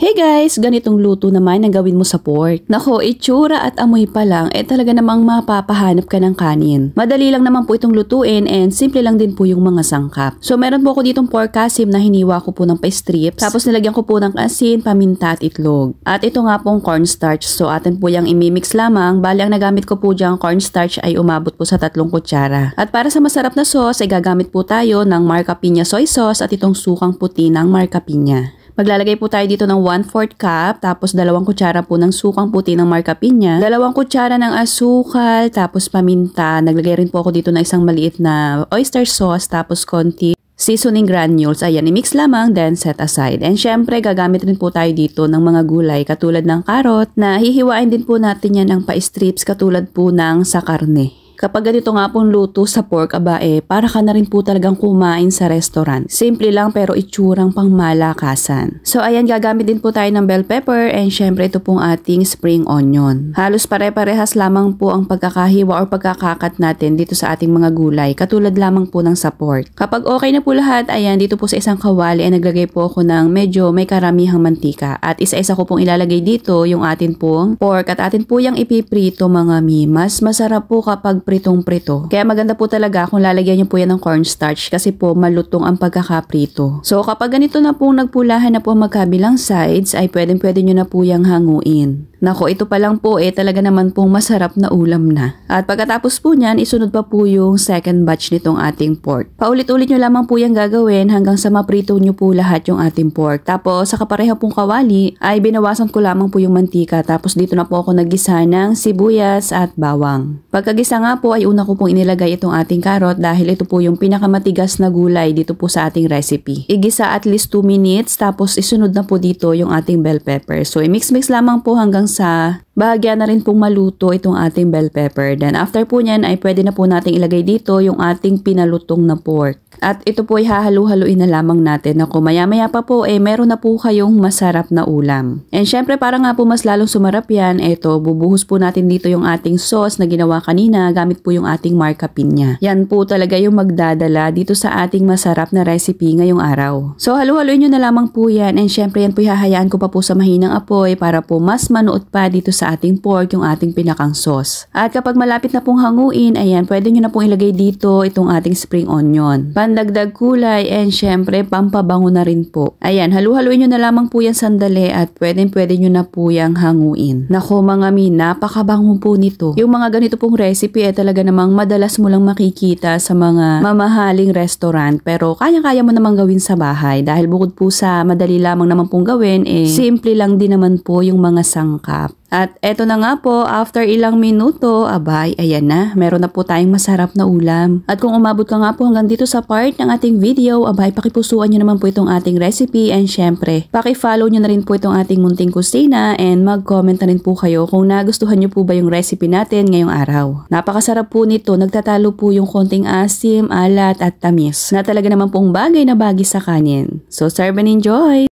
Hey guys, ganitong luto naman ang gawin mo sa pork. Nako, itsura at amoy pa lang, talaga namang mapapahanap ka ng kanin. Madali lang naman po itong lutuin and simple lang din po yung mga sangkap. So meron po ako ditong pork kasim na hiniwa ko po ng pa-strips. Tapos nilagyan ko po ng asin, paminta at itlog. At ito nga pong cornstarch. So atin po yung imimix lamang. Bali ang nagamit ko po diyang cornstarch ay umabot po sa 3 kutsara. At para sa masarap na sauce ay gagamit po tayo ng Marca Piña soy sauce at itong sukang puti ng Marca Piña. Maglalagay po tayo dito ng 1/4 cup, tapos 2 kutsara po ng sukang puti ng Marca Piña, 2 kutsara ng asukal, tapos paminta. Naglagay rin po ako dito ng isang maliit na oyster sauce, tapos konti seasoning granules. Ayan, i-mix lamang, then set aside. And syempre, gagamit rin po tayo dito ng mga gulay katulad ng carrot na hihiwain din po natin yan ng pa-strips katulad po ng sa karne. Kapag ganito nga pong luto sa pork, para ka na rin po talagang kumain sa restaurant. Simple lang pero itsurang pang malakasan. So ayan, gagamit din po tayo ng bell pepper and syempre ito pong ating spring onion. Halos pare-parehas lamang po ang pagkakahiwa o pagkakakat natin dito sa ating mga gulay, katulad lamang po ng sa pork. Kapag okay na po lahat, ayan, dito po sa isang kawali ay naglagay po ako ng medyo may karamihang mantika. At isa-isa ko pong ilalagay dito yung atin pong pork at atin po yung ipiprito mga mi. Mas masarap po kapag pritong-prito. Kaya maganda po talaga kung lalagyan nyo po yan ng cornstarch kasi po malutong ang pagkakaprito. So kapag ganito na po nagpulahan na po ang magkabilang sides ay pwedeng-pwede nyo na po yung hanguin. Nako, ito pa lang po talaga naman pong masarap na ulam na. At pagkatapos po nyan, isunod pa po yung second batch nitong ating pork. Paulit-ulit nyo lamang po yung gagawin hanggang sa maprito nyo po lahat yung ating pork. Tapos sa kapareha pong kawali ay binawasan ko lamang po yung mantika. Tapos dito na po ako naggisa ng sibuyas at bawang. Pagkagisa nga po ay una ko pong inilagay itong ating carrot dahil ito po yung pinakamatigas na gulay dito po sa ating recipe. Igisa at least 2 minutes tapos isunod na po dito yung ating bell pepper. So i-mix-mix lamang po hanggang sa bahagya na rin pong maluto itong ating bell pepper. Then after po nyan ay pwede na po nating ilagay dito yung ating pinalutong na pork. At ito po ay hahalu-haluin na lamang natin. Ako, maya-maya pa po meron na po kayong masarap na ulam. And syempre para nga po mas lalong sumarap yan, bubuhos po natin dito yung ating sauce na ginawa kanina gamit po yung ating Marca Piña. Yan po talaga yung magdadala dito sa ating masarap na recipe ngayong araw. So halu-haluin nyo na lamang po yan and syempre yan po hahayaan ko pa po sa mahinang apoy para po mas manuot pa dito sa ating pork yung ating pinakang sauce. At kapag malapit na pong hanguin, ayan, pwede nyo na pong ilagay dito itong ating spring onion. Pandagdag kulay and syempre pampabango na rin po. Ayan, halu-haluin nyo na lamang po yan sandali at pwede nyo na po yang hanguin. Nako mga mi, napakabango po nito. Yung mga ganito pong recipe talaga namang madalas mo lang makikita sa mga mamahaling restaurant pero kaya-kaya mo namang gawin sa bahay dahil bukod po sa madali lamang naman pong gawin, simple lang din naman po yung mga sangkap. At eto na nga po, after ilang minuto, ayan na, meron na po tayong masarap na ulam. At kung umabot ka nga po hanggang dito sa part ng ating video, pakipusuan nyo naman po itong ating recipe and syempre, pakifollow nyo na rin po itong ating munting kusina and mag-comment na rin po kayo kung nagustuhan nyo po ba yung recipe natin ngayong araw. Napakasarap po nito, nagtatalo po yung konting asim, alat at tamis na talaga naman pong bagay na bagay sa kanin. So serve and enjoy!